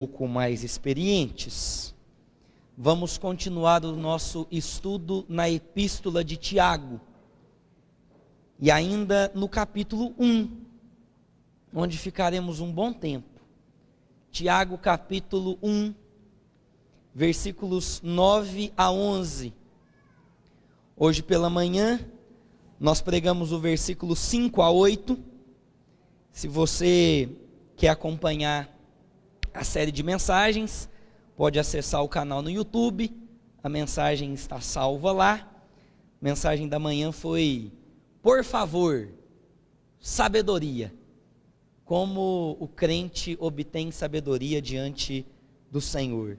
pouco mais experientes, vamos continuar o nosso estudo na Epístola de Tiago, e ainda no capítulo 1, onde ficaremos um bom tempo. Tiago capítulo 1, versículos 9 a 11. Hoje pela manhã, nós pregamos o versículo 5 a 8. Se você quer acompanhar a série de mensagens, pode acessar o canal no YouTube, a mensagem está salva lá. A mensagem da manhã foi, por favor, sabedoria. Como o crente obtém sabedoria diante do Senhor.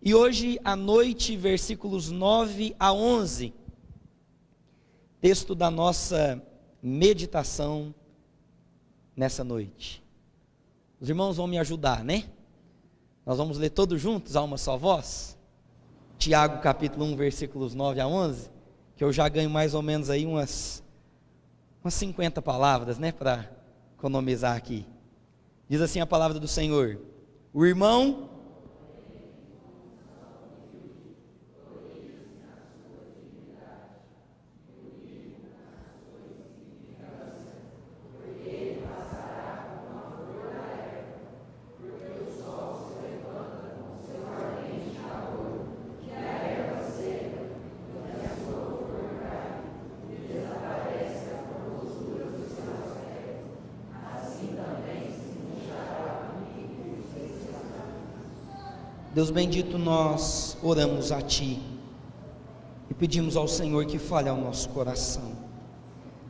E hoje à noite, versículos 9 a 11, texto da nossa meditação nessa noite. Os irmãos vão me ajudar, né? Nós vamos ler todos juntos, a uma só voz? Tiago capítulo 1, versículos 9 a 11, que eu já ganho mais ou menos aí umas 50 palavras, né, para economizar aqui. Diz assim a palavra do Senhor: o irmão Deus bendito, nós oramos a Ti e pedimos ao Senhor que fale ao nosso coração.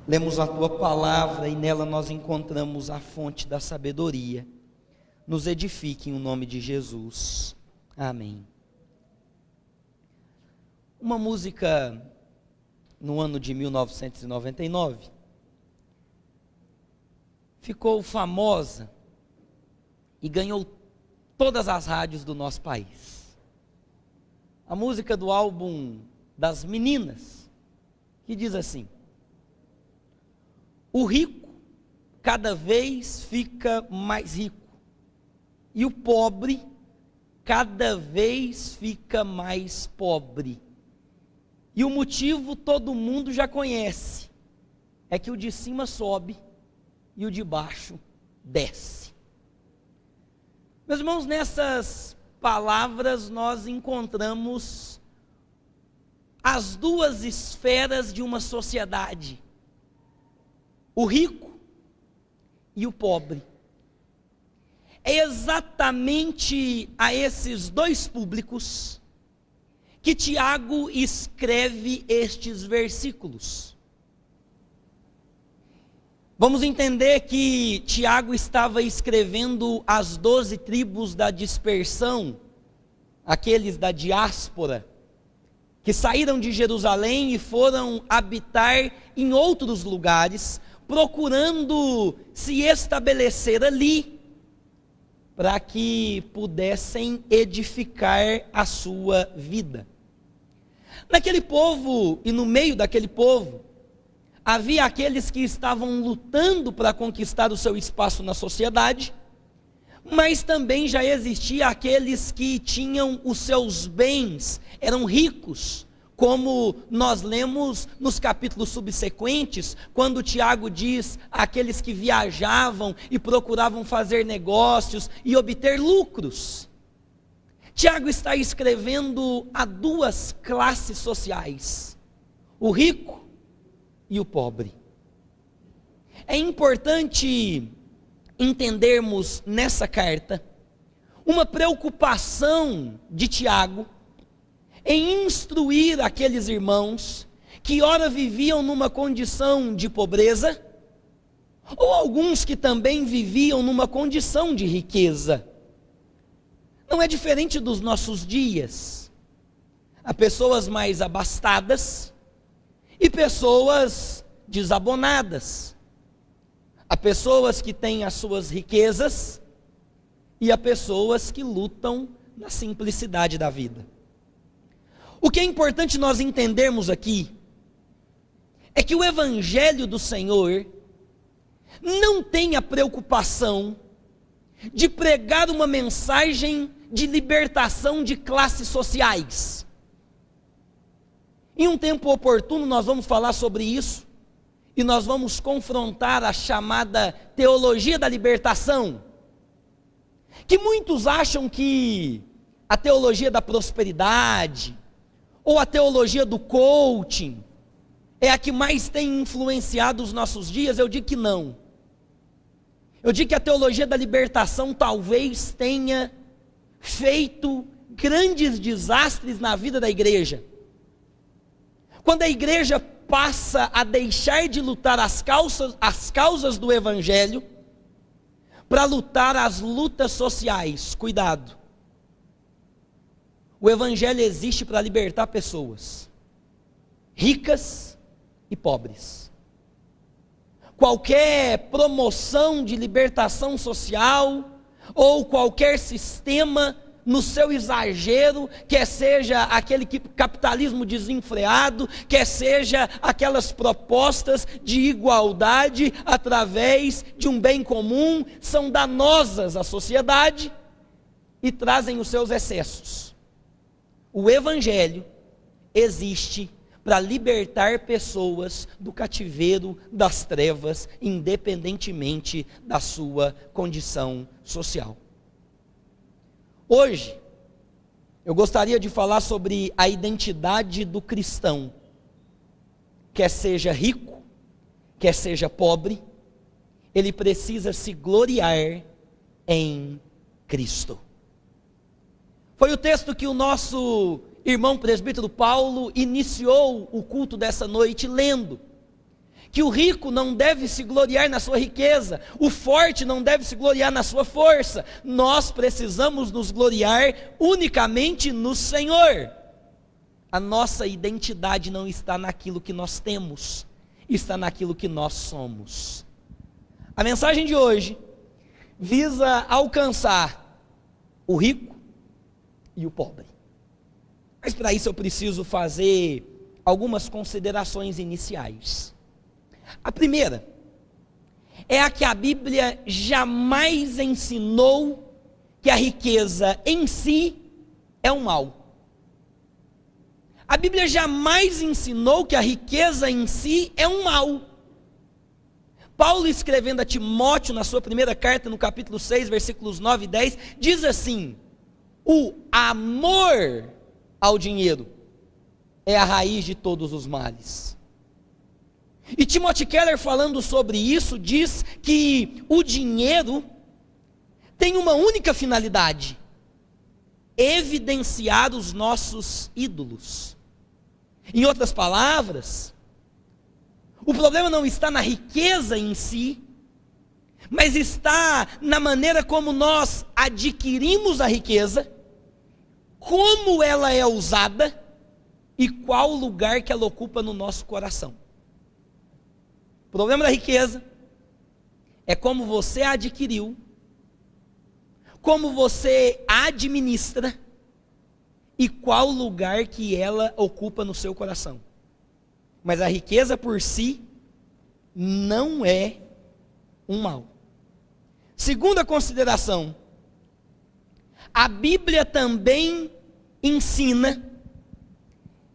Lemos a Tua palavra e nela nós encontramos a fonte da sabedoria. Nos edifique em o nome de Jesus. Amém. Uma música no ano de 1999 ficou famosa e ganhou todas as rádios do nosso país. A música do álbum das Meninas, que diz assim: o rico cada vez fica mais rico, e o pobre cada vez fica mais pobre. E o motivo todo mundo já conhece, é que o de cima sobe e o de baixo desce. Meus irmãos, nessas palavras nós encontramos as duas esferas de uma sociedade: o rico e o pobre. É exatamente a esses dois públicos que Tiago escreve estes versículos. Vamos entender que Tiago estava escrevendo às 12 tribos da dispersão, aqueles da diáspora, que saíram de Jerusalém e foram habitar em outros lugares, procurando se estabelecer ali, para que pudessem edificar a sua vida. Naquele povo e no meio daquele povo, havia aqueles que estavam lutando para conquistar o seu espaço na sociedade, mas também já existia aqueles que tinham os seus bens, eram ricos, como nós lemos nos capítulos subsequentes, quando Tiago diz aqueles que viajavam e procuravam fazer negócios e obter lucros. Tiago está escrevendo a duas classes sociais: o rico e o pobre. É importante entendermos nessa carta uma preocupação de Tiago em instruir aqueles irmãos que ora viviam numa condição de pobreza, ou alguns que também viviam numa condição de riqueza. Não é diferente dos nossos dias. Há pessoas mais abastadas e pessoas desabonadas. Há pessoas que têm as suas riquezas e há pessoas que lutam na simplicidade da vida. O que é importante nós entendermos aqui é que o Evangelho do Senhor não tem a preocupação de pregar uma mensagem de libertação de classes sociais. Em um tempo oportuno nós vamos falar sobre isso, e nós vamos confrontar a chamada teologia da libertação, que muitos acham que a teologia da prosperidade, ou a teologia do coaching, é a que mais tem influenciado os nossos dias. Eu digo que não. Eu digo que a teologia da libertação talvez tenha feito grandes desastres na vida da igreja. Quando a igreja passa a deixar de lutar as causas do evangelho, para lutar as lutas sociais. Cuidado. O evangelho existe para libertar pessoas, ricas e pobres. Qualquer promoção de libertação social, ou qualquer sistema no seu exagero, quer seja aquele capitalismo desenfreado, quer seja aquelas propostas de igualdade através de um bem comum, são danosas à sociedade e trazem os seus excessos. O evangelho existe para libertar pessoas do cativeiro das trevas, independentemente da sua condição social. Hoje, eu gostaria de falar sobre a identidade do cristão, quer seja rico, quer seja pobre, ele precisa se gloriar em Cristo. Foi o texto que o nosso irmão presbítero Paulo iniciou o culto dessa noite lendo, que o rico não deve se gloriar na sua riqueza, o forte não deve se gloriar na sua força, nós precisamos nos gloriar unicamente no Senhor. A nossa identidade não está naquilo que nós temos, está naquilo que nós somos. A mensagem de hoje visa alcançar o rico e o pobre. Mas para isso eu preciso fazer algumas considerações iniciais. A primeira é a que a Bíblia jamais ensinou que a riqueza em si é um mal. A Bíblia jamais ensinou que a riqueza em si é um mal. Paulo, escrevendo a Timóteo na sua primeira carta, no capítulo 6, versículos 9 e 10, diz assim: o amor ao dinheiro é a raiz de todos os males. E Timothy Keller, falando sobre isso, diz que o dinheiro tem uma única finalidade: evidenciar os nossos ídolos. Em outras palavras, o problema não está na riqueza em si, mas está na maneira como nós adquirimos a riqueza, como ela é usada e qual lugar que ela ocupa no nosso coração. O problema da riqueza é como você a adquiriu, como você a administra e qual lugar que ela ocupa no seu coração. Mas a riqueza por si não é um mal. Segunda consideração, a Bíblia também ensina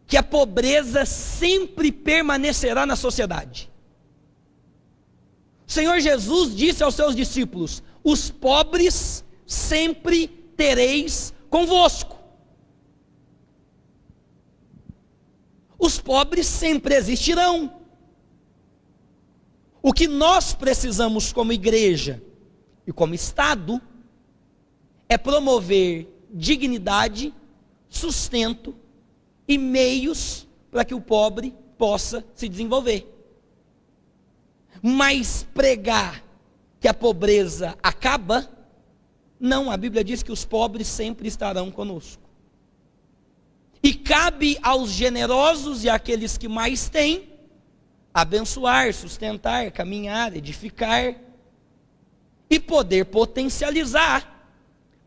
que a pobreza sempre permanecerá na sociedade. O Senhor Jesus disse aos seus discípulos: os pobres sempre tereis convosco. Os pobres sempre existirão. O que nós precisamos como igreja e como Estado é promover dignidade, sustento e meios para que o pobre possa se desenvolver. Mas pregar que a pobreza acaba, não, a Bíblia diz que os pobres sempre estarão conosco. E cabe aos generosos e àqueles que mais têm, abençoar, sustentar, caminhar, edificar, e poder potencializar,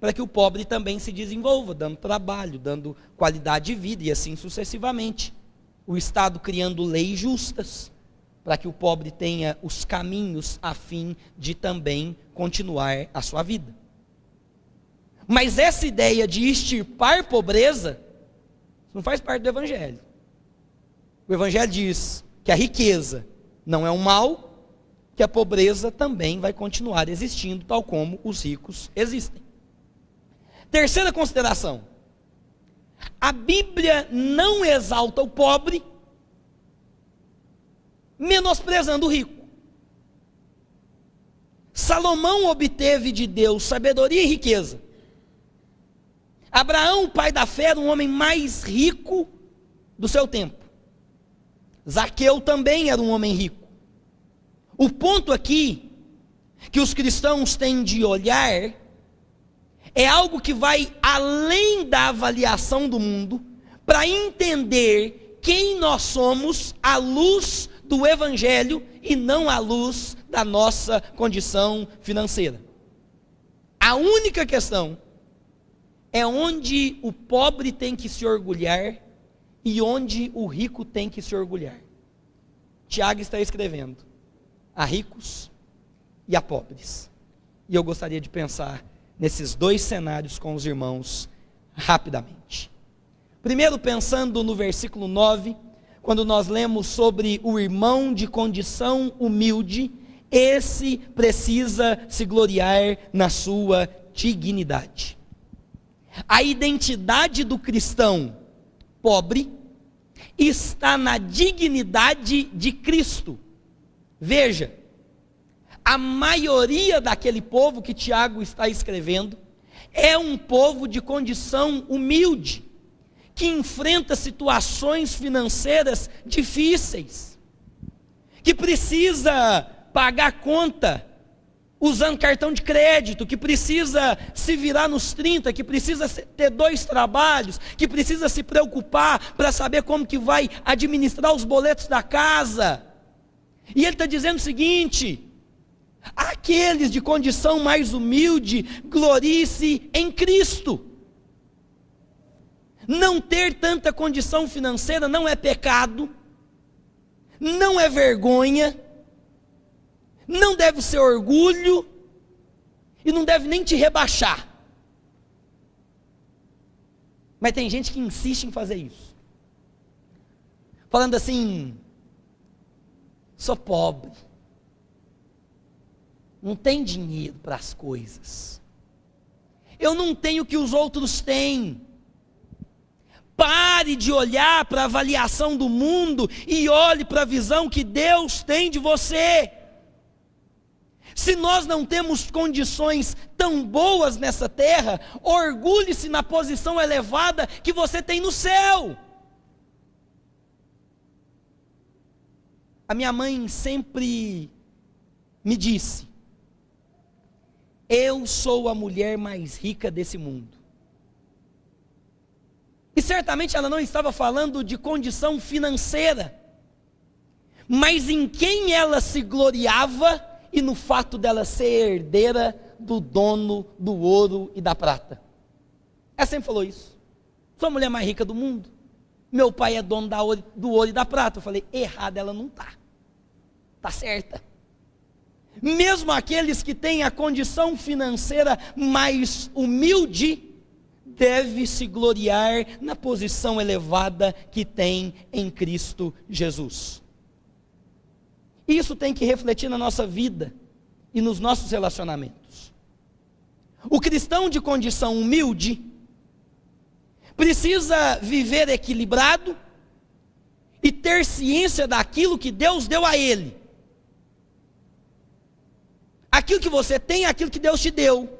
para que o pobre também se desenvolva, dando trabalho, dando qualidade de vida, e assim sucessivamente. O Estado criando leis justas, para que o pobre tenha os caminhos a fim de também continuar a sua vida. Mas essa ideia de extirpar pobreza não faz parte do Evangelho. O Evangelho diz que a riqueza não é um mal, que a pobreza também vai continuar existindo, tal como os ricos existem. Terceira consideração: a Bíblia não exalta o pobre, menosprezando o rico. Salomão obteve de Deus sabedoria e riqueza. Abraão, o pai da fé, era um homem mais rico do seu tempo. Zaqueu também era um homem rico. O ponto aqui que os cristãos têm de olhar é algo que vai além da avaliação do mundo, para entender quem nós somos à luz do Evangelho e não à luz da nossa condição financeira. A única questão é onde o pobre tem que se orgulhar e onde o rico tem que se orgulhar. Tiago está escrevendo a ricos e a pobres. E eu gostaria de pensar nesses dois cenários com os irmãos rapidamente. Primeiro, pensando no versículo 9, quando nós lemos sobre o irmão de condição humilde, esse precisa se gloriar na sua dignidade. A identidade do cristão pobre está na dignidade de Cristo. Veja, a maioria daquele povo que Tiago está escrevendo é um povo de condição humilde, que enfrenta situações financeiras difíceis, que precisa pagar conta usando cartão de crédito, que precisa se virar nos 30, que precisa ter 2 trabalhos, que precisa se preocupar para saber como que vai administrar os boletos da casa. E ele está dizendo o seguinte: aqueles de condição mais humilde, glorie-se em Cristo. Não ter tanta condição financeira não é pecado, não é vergonha, não deve ser orgulho e não deve nem te rebaixar. Mas tem gente que insiste em fazer isso, falando assim: sou pobre, não tenho dinheiro para as coisas, eu não tenho o que os outros têm. Pare de olhar para a avaliação do mundo e olhe para a visão que Deus tem de você. Se nós não temos condições tão boas nessa terra, orgulhe-se na posição elevada que você tem no céu. A minha mãe sempre me disse: eu sou a mulher mais rica desse mundo. E certamente ela não estava falando de condição financeira, mas em quem ela se gloriava e no fato dela ser herdeira do dono do ouro e da prata. Ela sempre falou isso: sou a mulher mais rica do mundo, meu pai é dono do ouro e da prata. Eu falei: errada ela não está, está certa. Mesmo aqueles que têm a condição financeira mais humilde, deve se gloriar na posição elevada que tem em Cristo Jesus. Isso tem que refletir na nossa vida e nos nossos relacionamentos. O cristão de condição humilde precisa viver equilibrado e ter ciência daquilo que Deus deu a ele. Aquilo que você tem é aquilo que Deus te deu.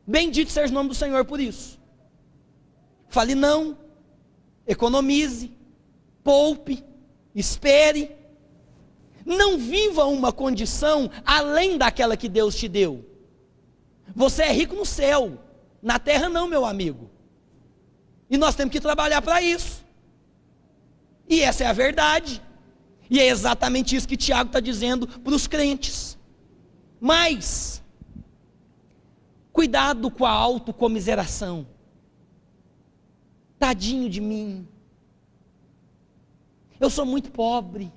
Bendito seja o nome do Senhor por isso. Fale não, economize, poupe, espere. Não viva uma condição além daquela que Deus te deu. Você é rico no céu, na terra não, meu amigo. E nós temos que trabalhar para isso. E essa é a verdade. E é exatamente isso que Tiago está dizendo para os crentes. Mas, cuidado com a autocomiseração. Tadinho de mim, eu sou muito pobre,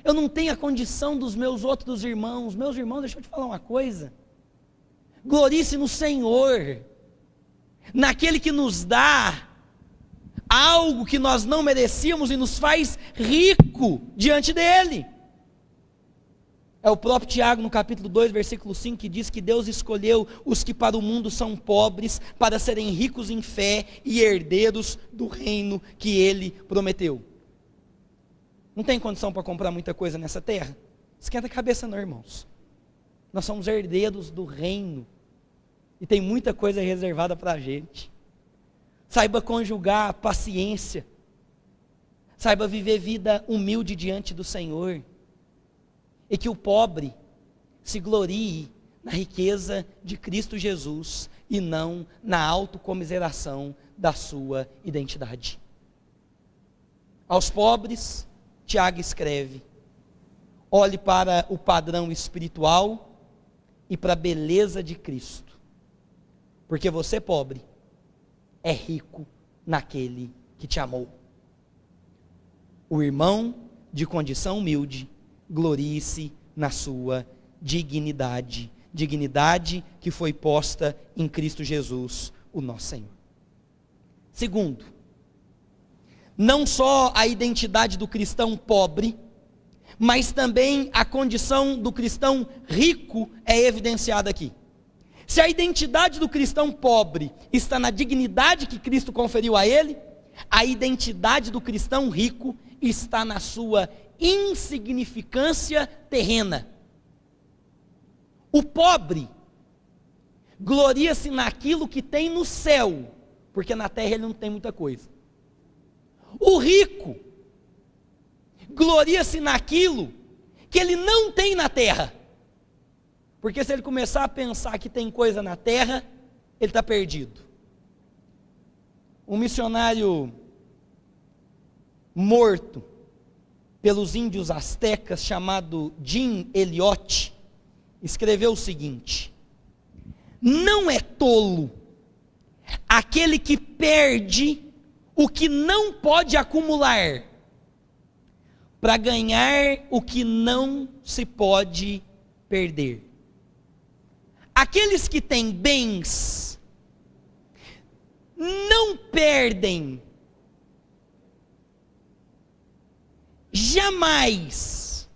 eu não tenho a condição dos meus outros irmãos. Meus irmãos, deixa eu te falar uma coisa, Glorie-se no Senhor, naquele que nos dá algo que nós não merecíamos e nos faz rico diante dele. É o próprio Tiago, no capítulo 2, versículo 5, que diz que Deus escolheu os que para o mundo são pobres, para serem ricos em fé e herdeiros do reino que ele prometeu. Não tem condição para comprar muita coisa nessa terra? Esquenta a cabeça não, irmãos. Nós somos herdeiros do reino, e tem muita coisa reservada para a gente. Saiba conjugar a paciência, saiba viver vida humilde diante do Senhor, e que o pobre se glorie na riqueza de Cristo Jesus, e não na autocomiseração da sua identidade. Aos pobres, Tiago escreve: olhe para o padrão espiritual e para a beleza de Cristo, porque você, pobre, é rico naquele que te amou. O irmão de condição humilde, glorie-se na sua dignidade, dignidade que foi posta em Cristo Jesus, o nosso Senhor. Segundo, não só a identidade do cristão pobre, mas também a condição do cristão rico é evidenciada aqui. Se a identidade do cristão pobre está na dignidade que Cristo conferiu a ele, a identidade do cristão rico está na sua insignificância terrena. O pobre gloria-se naquilo que tem no céu, porque na terra ele não tem muita coisa. O rico gloria-se naquilo que ele não tem na terra, porque se ele começar a pensar que tem coisa na terra, ele está perdido. Um missionário morto pelos índios astecas, chamado Jim Elliot, escreveu o seguinte: não é tolo aquele que perde o que não pode acumular, para ganhar o que não se pode perder. Aqueles que têm bens não perdem jamais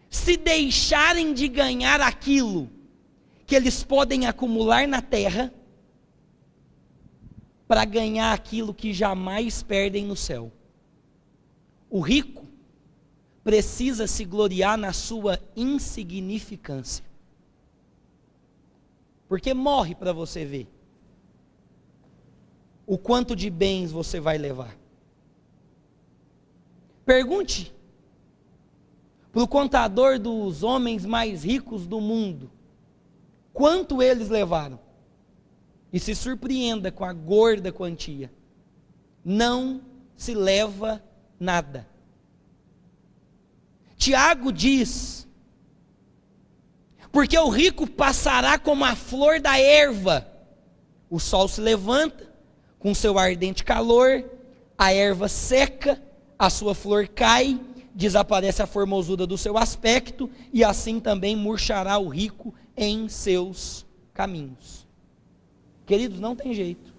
se deixarem de ganhar aquilo que eles podem acumular na terra, para ganhar aquilo que jamais perdem no céu. O rico precisa se gloriar na sua insignificância, porque morre para você ver o quanto de bens você vai levar. Pergunte para o contador dos homens mais ricos do mundo quanto eles levaram, e se surpreenda com a gorda quantia. Não se leva nada. Tiago diz: porque o rico passará como a flor da erva, o sol se levanta com seu ardente calor, a erva seca, a sua flor cai, desaparece a formosura do seu aspecto, e assim também murchará o rico em seus caminhos. Queridos, não tem jeito.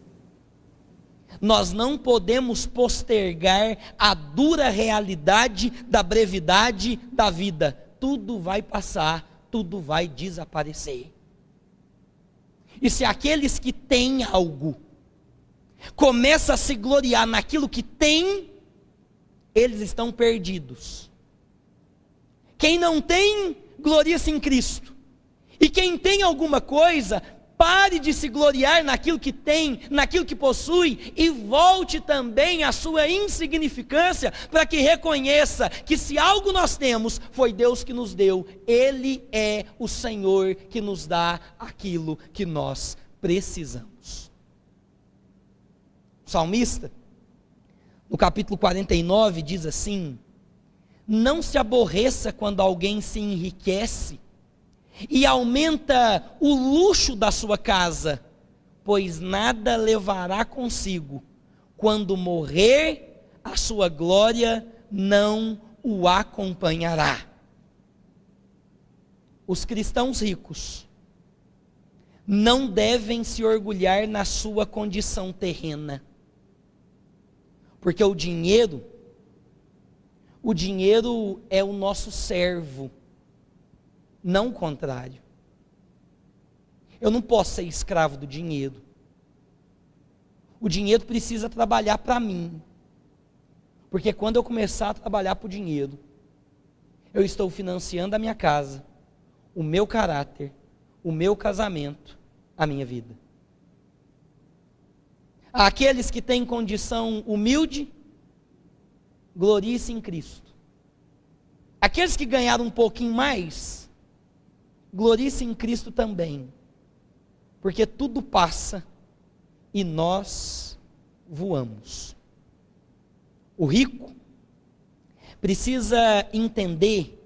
Nós não podemos postergar a dura realidade da brevidade da vida. Tudo vai passar, tudo vai desaparecer. E se aqueles que têm algo começam a se gloriar naquilo que têm, eles estão perdidos. Quem não tem, gloria-se em Cristo. E quem tem alguma coisa, pare de se gloriar naquilo que tem, naquilo que possui, e volte também à sua insignificância, para que reconheça que se algo nós temos, foi Deus que nos deu. Ele é o Senhor que nos dá aquilo que nós precisamos. O salmista, no capítulo 49, diz assim: não se aborreça quando alguém se enriquece e aumenta o luxo da sua casa, pois nada levará consigo. Quando morrer, a sua glória não o acompanhará. Os cristãos ricos não devem se orgulhar na sua condição terrena. Porque o dinheiro é o nosso servo, não o contrário. Eu não posso ser escravo do dinheiro. O dinheiro precisa trabalhar para mim. Porque quando eu começar a trabalhar para o dinheiro, eu estou financiando a minha casa, o meu caráter, o meu casamento, a minha vida. Aqueles que têm condição humilde, gloriem-se em Cristo. Aqueles que ganharam um pouquinho mais, gloriem-se em Cristo também. Porque tudo passa e nós voamos. O rico precisa entender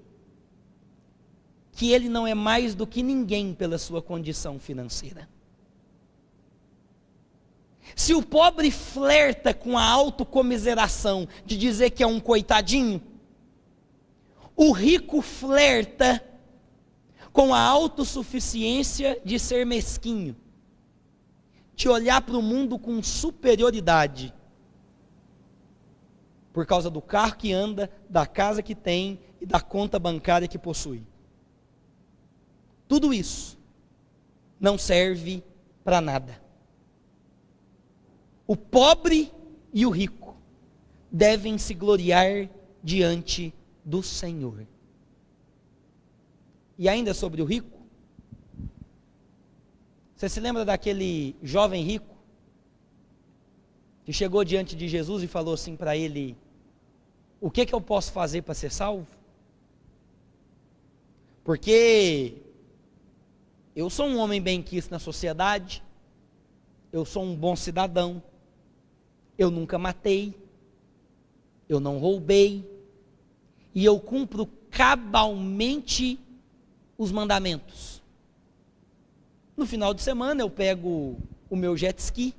que ele não é mais do que ninguém pela sua condição financeira. Se o pobre flerta com a autocomiseração de dizer que é um coitadinho, o rico flerta com a autossuficiência de ser mesquinho, de olhar para o mundo com superioridade, por causa do carro que anda, da casa que tem e da conta bancária que possui. Tudo isso não serve para nada. O pobre e o rico devem se gloriar diante do Senhor. E ainda sobre o rico, você se lembra daquele jovem rico que chegou diante de Jesus e falou assim para ele: o que eu posso fazer para ser salvo? Porque eu sou um homem bem-quisto na sociedade, eu sou um bom cidadão, eu nunca matei, eu não roubei, e eu cumpro cabalmente os mandamentos. No final de semana eu pego o meu jet ski,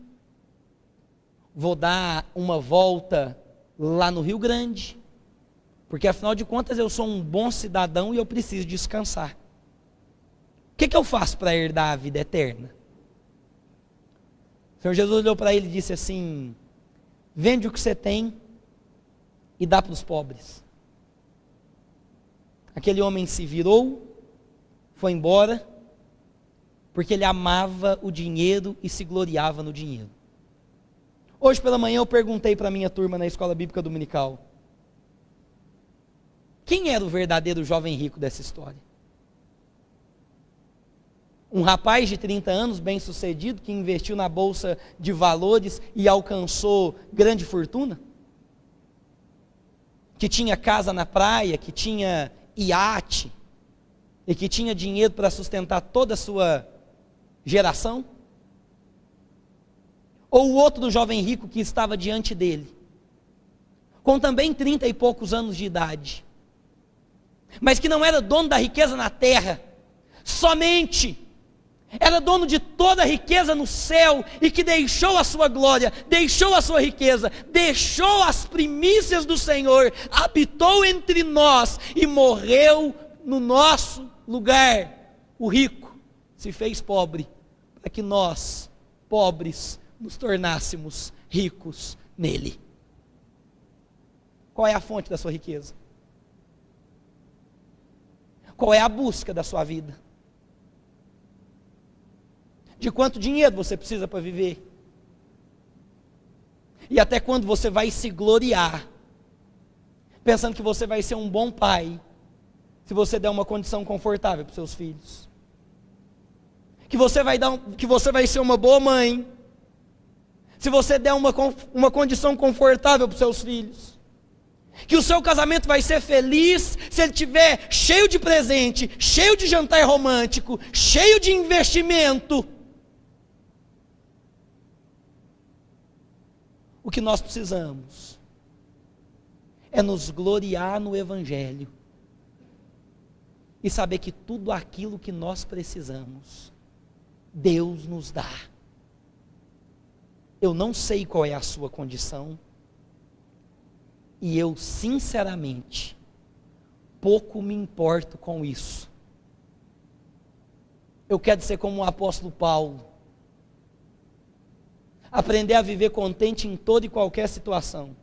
vou dar uma volta lá no Rio Grande, porque afinal de contas eu sou um bom cidadão e eu preciso descansar. O que eu faço para herdar a vida eterna? O Senhor Jesus olhou para ele e disse assim: vende o que você tem e dá para os pobres. Aquele homem se virou, foi embora, porque ele amava o dinheiro e se gloriava no dinheiro. Hoje pela manhã eu perguntei para a minha turma na escola bíblica dominical: quem era o verdadeiro jovem rico dessa história? Um rapaz de 30 anos, bem sucedido, que investiu na bolsa de valores e alcançou grande fortuna? Que tinha casa na praia, que tinha iate, e que tinha dinheiro para sustentar toda a sua geração? Ou o outro jovem rico que estava diante dele, com também 30 e poucos anos de idade, mas que não era dono da riqueza na terra, somente era dono de toda a riqueza no céu, e que deixou a sua glória, deixou a sua riqueza, deixou as primícias do Senhor, habitou entre nós e morreu no nosso lugar. O rico se fez pobre, para que nós, pobres, nos tornássemos ricos nele. Qual é a fonte da sua riqueza? Qual é a busca da sua vida? De quanto dinheiro você precisa para viver? E até quando você vai se gloriar, pensando que você vai ser um bom pai, se você der uma condição confortável para os seus filhos? Que você vai ser uma boa mãe, se você der uma condição confortável para os seus filhos? Que o seu casamento vai ser feliz se ele estiver cheio de presente, cheio de jantar romântico, cheio de investimento? O que nós precisamos é nos gloriar no Evangelho e saber que tudo aquilo que nós precisamos, Deus nos dá. Eu não sei qual é a sua condição, e eu sinceramente pouco me importo com isso. Eu quero ser como o apóstolo Paulo. Aprender a viver contente em toda e qualquer situação.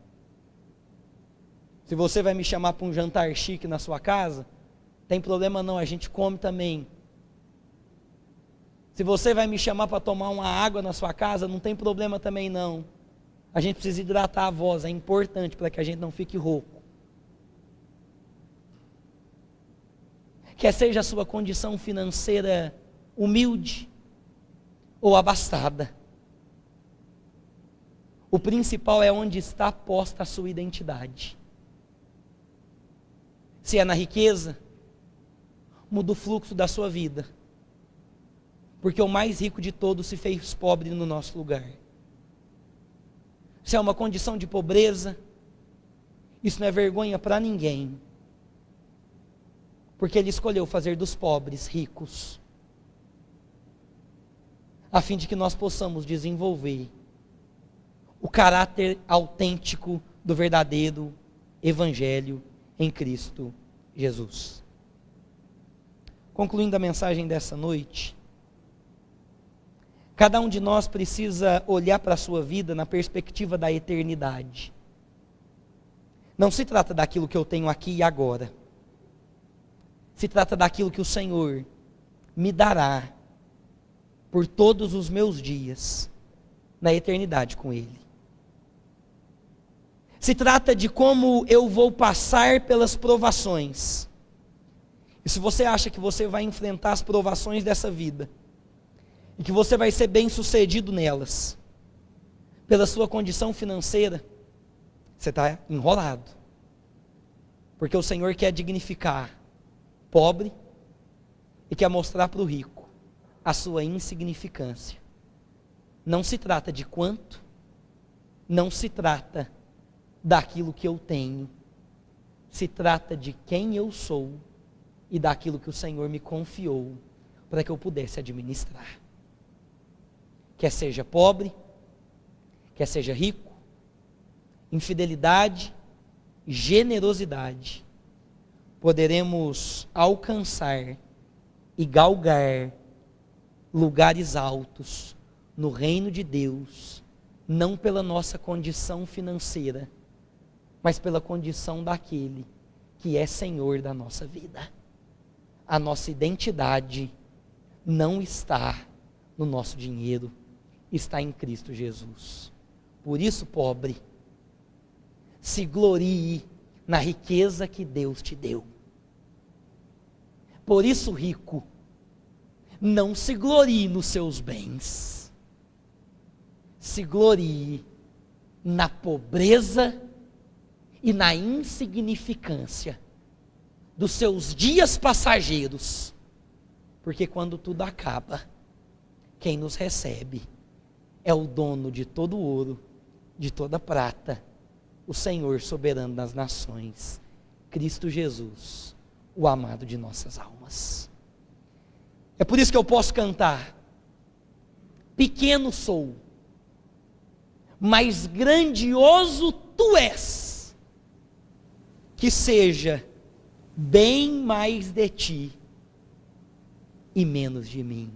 Se você vai me chamar para um jantar chique na sua casa, tem problema não, a gente come também. Se você vai me chamar para tomar uma água na sua casa, não tem problema também não. A gente precisa hidratar a voz, é importante para que a gente não fique rouco. Quer seja a sua condição financeira humilde ou abastada, o principal é onde está posta a sua identidade. Se é na riqueza, muda o fluxo da sua vida, porque o mais rico de todos se fez pobre no nosso lugar. Se é uma condição de pobreza, isso não é vergonha para ninguém, porque Ele escolheu fazer dos pobres ricos, a fim de que nós possamos desenvolver o caráter autêntico do verdadeiro Evangelho em Cristo Jesus. Concluindo a mensagem dessa noite, cada um de nós precisa olhar para a sua vida na perspectiva da eternidade. Não se trata daquilo que eu tenho aqui e agora. Se trata daquilo que o Senhor me dará por todos os meus dias na eternidade com Ele. Se trata de como eu vou passar pelas provações. E se você acha que você vai enfrentar as provações dessa vida, e que você vai ser bem sucedido nelas, pela sua condição financeira, você está enrolado. Porque o Senhor quer dignificar pobre e quer mostrar para o rico a sua insignificância. Não se trata de quanto, não se trata daquilo que eu tenho, se trata de quem eu sou e daquilo que o Senhor me confiou para que eu pudesse administrar. Quer seja pobre, quer seja rico, infidelidade, generosidade, poderemos alcançar e galgar lugares altos no reino de Deus, não pela nossa condição financeira, mas pela condição daquele que é Senhor da nossa vida. A nossa identidade não está no nosso dinheiro, está em Cristo Jesus. Por isso, pobre, se glorie na riqueza que Deus te deu. Por isso, rico, não se glorie nos seus bens, se glorie na pobreza e na insignificância dos seus dias passageiros, porque quando tudo acaba, quem nos recebe é o dono de todo ouro, de toda prata, o Senhor soberano das nações, Cristo Jesus, o amado de nossas almas. É por isso que eu posso cantar: pequeno sou, mas grandioso tu és. Que seja bem mais de ti e menos de mim.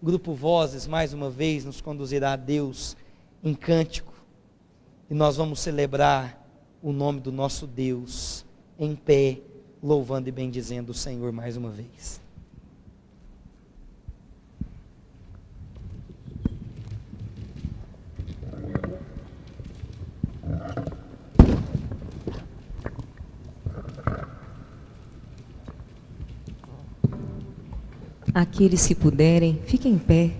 Grupo Vozes, mais uma vez, nos conduzirá a Deus em cântico, e nós vamos celebrar o nome do nosso Deus em pé, louvando e bendizendo o Senhor mais uma vez. Aqueles que puderem, fiquem em pé,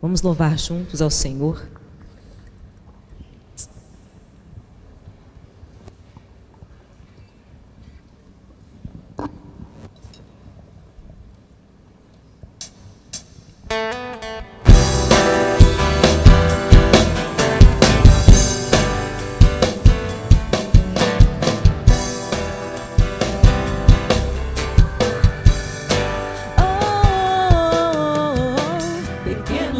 vamos louvar juntos ao Senhor.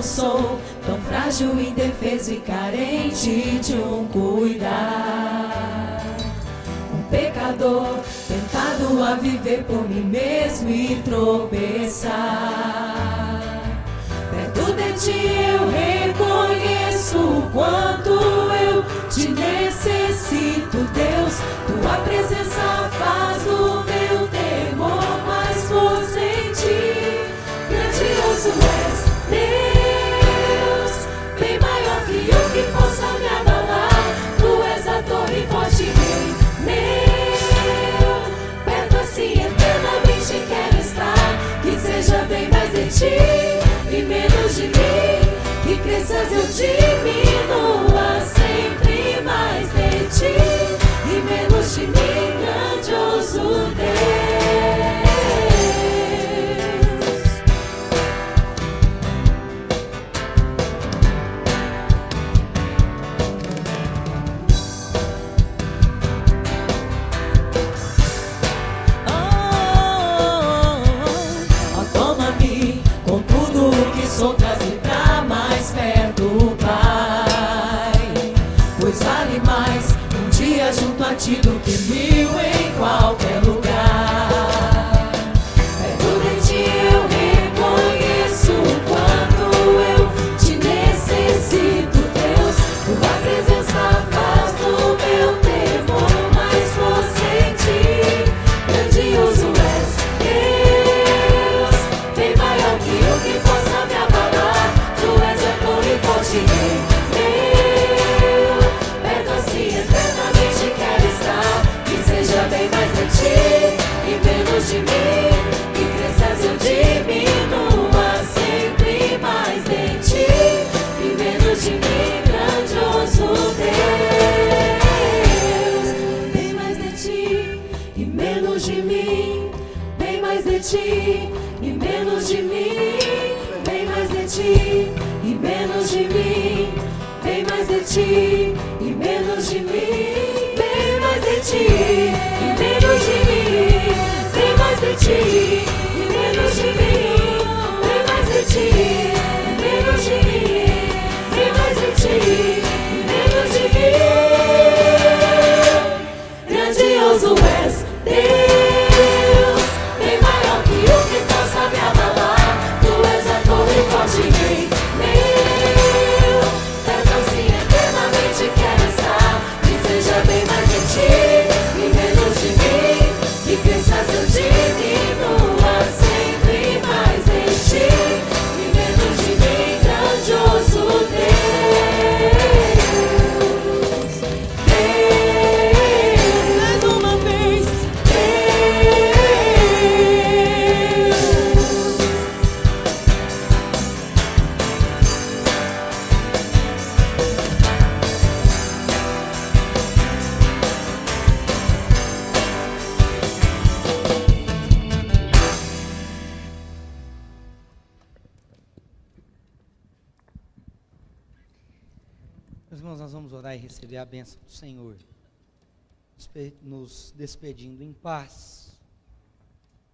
Sou tão frágil, indefeso e carente de um cuidar. Um pecador tentado tentado a viver por mim mesmo e tropeçar. Perto de ti eu reconheço o quanto eu te necessito, Deus. Tua presença faz do meu temor mais força em ti. Grandioso és, Deus, bem maior que o que possa me abalar. Tu és a torre forte, rei meu. Perto assim eternamente quero estar. Que seja bem mais de ti e menos de mim, que cresças eu diminua sempre mais de ti e menos de mim, grandioso Deus. Toma-me com tudo o que sou, traz-me pra mais perto, Pai. Pois vale mais um dia junto a ti do que 1000 em qualquer lugar. Perto de ti eu reconheço o quanto eu te necessito, Deus. Tua presença faz do meu temor mais força em ti. Grandioso és, Deus, bem maior que o que possa me abalar. Tu és a torre forte, rei meu. Perto assim eternamente quero estar. Que seja bem mais de ti e menos de mim, que cresças eu diminua sempre mais de ti e menos de mim, grandioso Deus. Bem mais de ti e menos de mim, bem mais de ti e menos de mim, bem mais de ti e menos de mim, bem mais de ti e menos de mim, bem mais de ti e menos de mim, bem mais de ti e menos de mim, bem mais de ti e menos de mim, bem mais de ti e menos de mim. Grandioso és, Deus, bem maior que o que possa me abalar. Tu és a torre forte, rei meu. Perto assim eternamente quero estar. Que seja bem mais de ti e menos de mim, que cresças eu diminua sempre mais de ti e menos de mim, grandioso Deus. Deus, mais uma vez, Deus. Meus irmãos, nós vamos orar e receber a bênção do Senhor, nos despedindo em paz,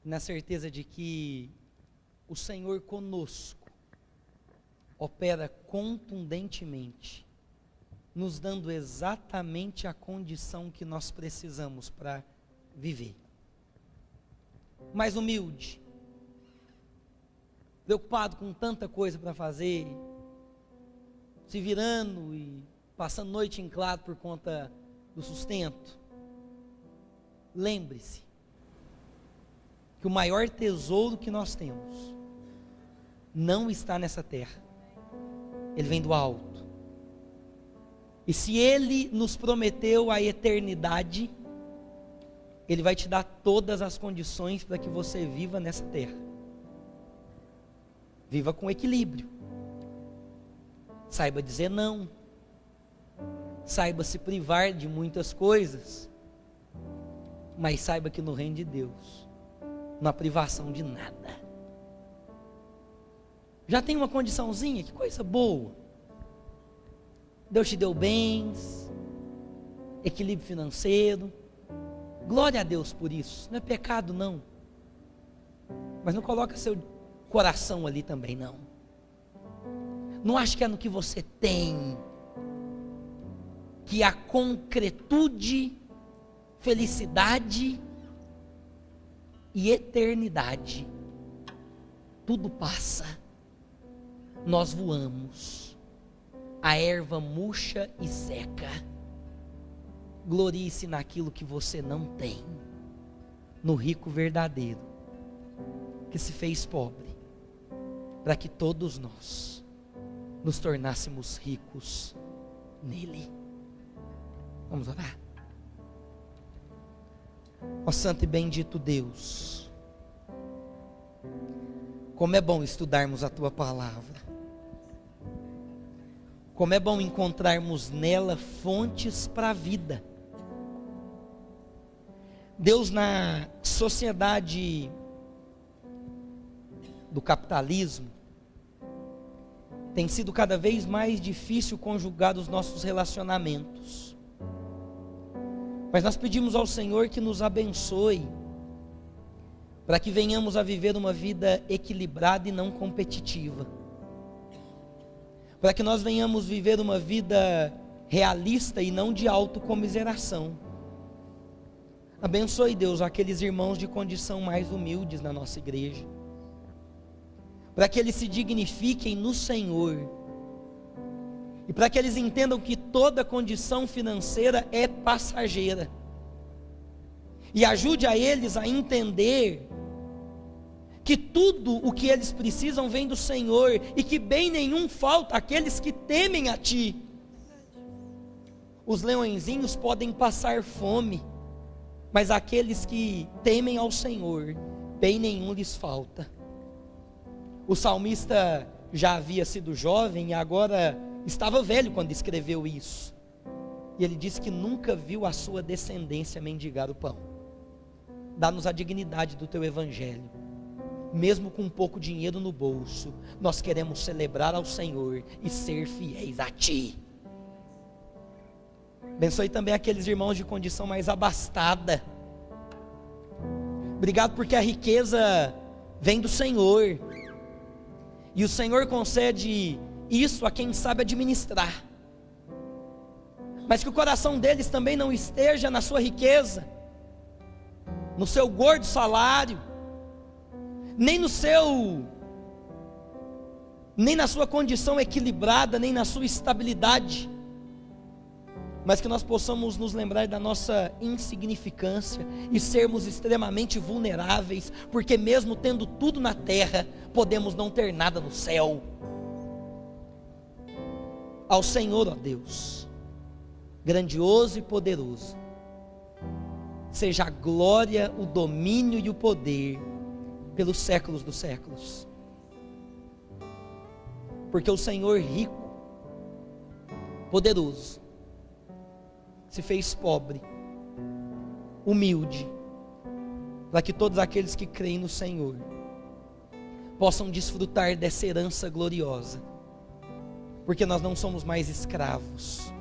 na certeza de que o Senhor conosco opera contundentemente, nos dando exatamente a condição que nós precisamos para viver. Mais humilde, preocupado com tanta coisa para fazer, se virando e passando noite em claro por conta do sustento. Lembre-se que o maior tesouro que nós temos não está nessa terra, ele vem do alto. E se ele nos prometeu a eternidade, ele vai te dar todas as condições para que você viva nessa terra. Viva com equilíbrio. Saiba dizer não. Saiba se privar de muitas coisas. Mas saiba que no reino de Deus não há privação de nada. Já tem uma condiçãozinha, que coisa boa. Deus te deu bens, equilíbrio financeiro. Glória a Deus por isso. Não é pecado não. Mas não coloca seu coração ali também não. Não acho que é no que você tem que a concretude, felicidade e eternidade. Tudo passa, nós voamos, a erva murcha e seca. Glorie-se naquilo que você não tem, no rico verdadeiro, que se fez pobre, para que todos nós nos tornássemos ricos nele. Vamos orar? Ó santo e bendito Deus, como é bom estudarmos a Tua Palavra, como é bom encontrarmos nela fontes para a vida. Deus, na sociedade do capitalismo, tem sido cada vez mais difícil conjugar os nossos relacionamentos. Mas nós pedimos ao Senhor que nos abençoe, para que venhamos a viver uma vida equilibrada e não competitiva. Para que nós venhamos viver uma vida realista e não de autocomiseração. Abençoe, Deus, aqueles irmãos de condição mais humildes na nossa igreja, para que eles se dignifiquem no Senhor, e para que eles entendam que toda condição financeira é passageira, e ajude a eles a entender que tudo o que eles precisam vem do Senhor, e que bem nenhum falta àqueles que temem a Ti. Os leõezinhos podem passar fome, mas aqueles que temem ao Senhor, bem nenhum lhes falta. O salmista já havia sido jovem e agora estava velho quando escreveu isso. E ele disse que nunca viu a sua descendência mendigar o pão. Dá-nos a dignidade do Teu Evangelho. Mesmo com pouco dinheiro no bolso, nós queremos celebrar ao Senhor e ser fiéis a Ti. Abençoe também aqueles irmãos de condição mais abastada. Obrigado porque a riqueza vem do Senhor, e o Senhor concede isso a quem sabe administrar, mas que o coração deles também não esteja na sua riqueza, no seu gordo salário, nem na sua condição equilibrada, nem na sua estabilidade, mas que nós possamos nos lembrar da nossa insignificância e sermos extremamente vulneráveis, porque mesmo tendo tudo na terra, podemos não ter nada no céu. Ao Senhor, ó Deus, grandioso e poderoso, seja a glória, o domínio e o poder pelos séculos dos séculos, porque o Senhor rico, poderoso, se fez pobre, humilde, para que todos aqueles que creem no Senhor possam desfrutar dessa herança gloriosa, porque nós não somos mais escravos,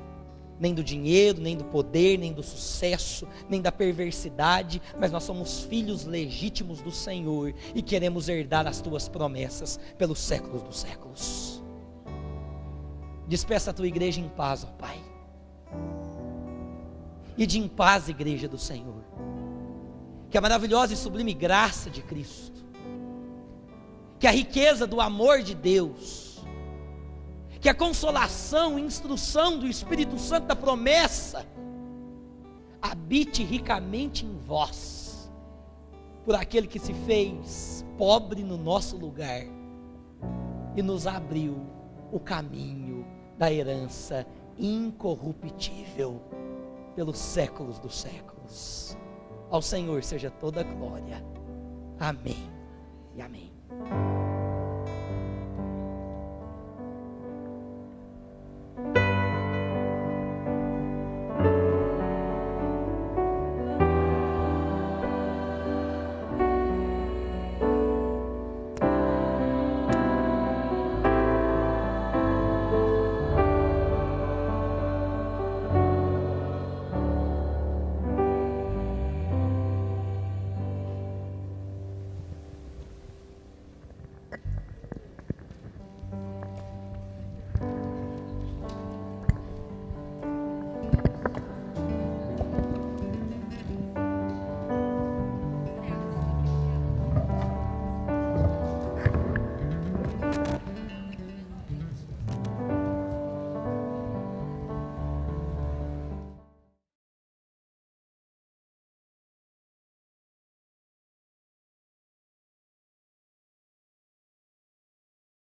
nem do dinheiro, nem do poder, nem do sucesso, nem da perversidade, mas nós somos filhos legítimos do Senhor e queremos herdar as Tuas promessas pelos séculos dos séculos. Despeça a Tua igreja em paz, ó Pai. Ide em paz, igreja do Senhor. Que a maravilhosa e sublime graça de Cristo, que a riqueza do amor de Deus, que a consolação e instrução do Espírito Santo da promessa habite ricamente em vós, por aquele que se fez pobre no nosso lugar e nos abriu o caminho da herança incorruptível pelos séculos dos séculos. Ao Senhor seja toda a glória. Amém e amém.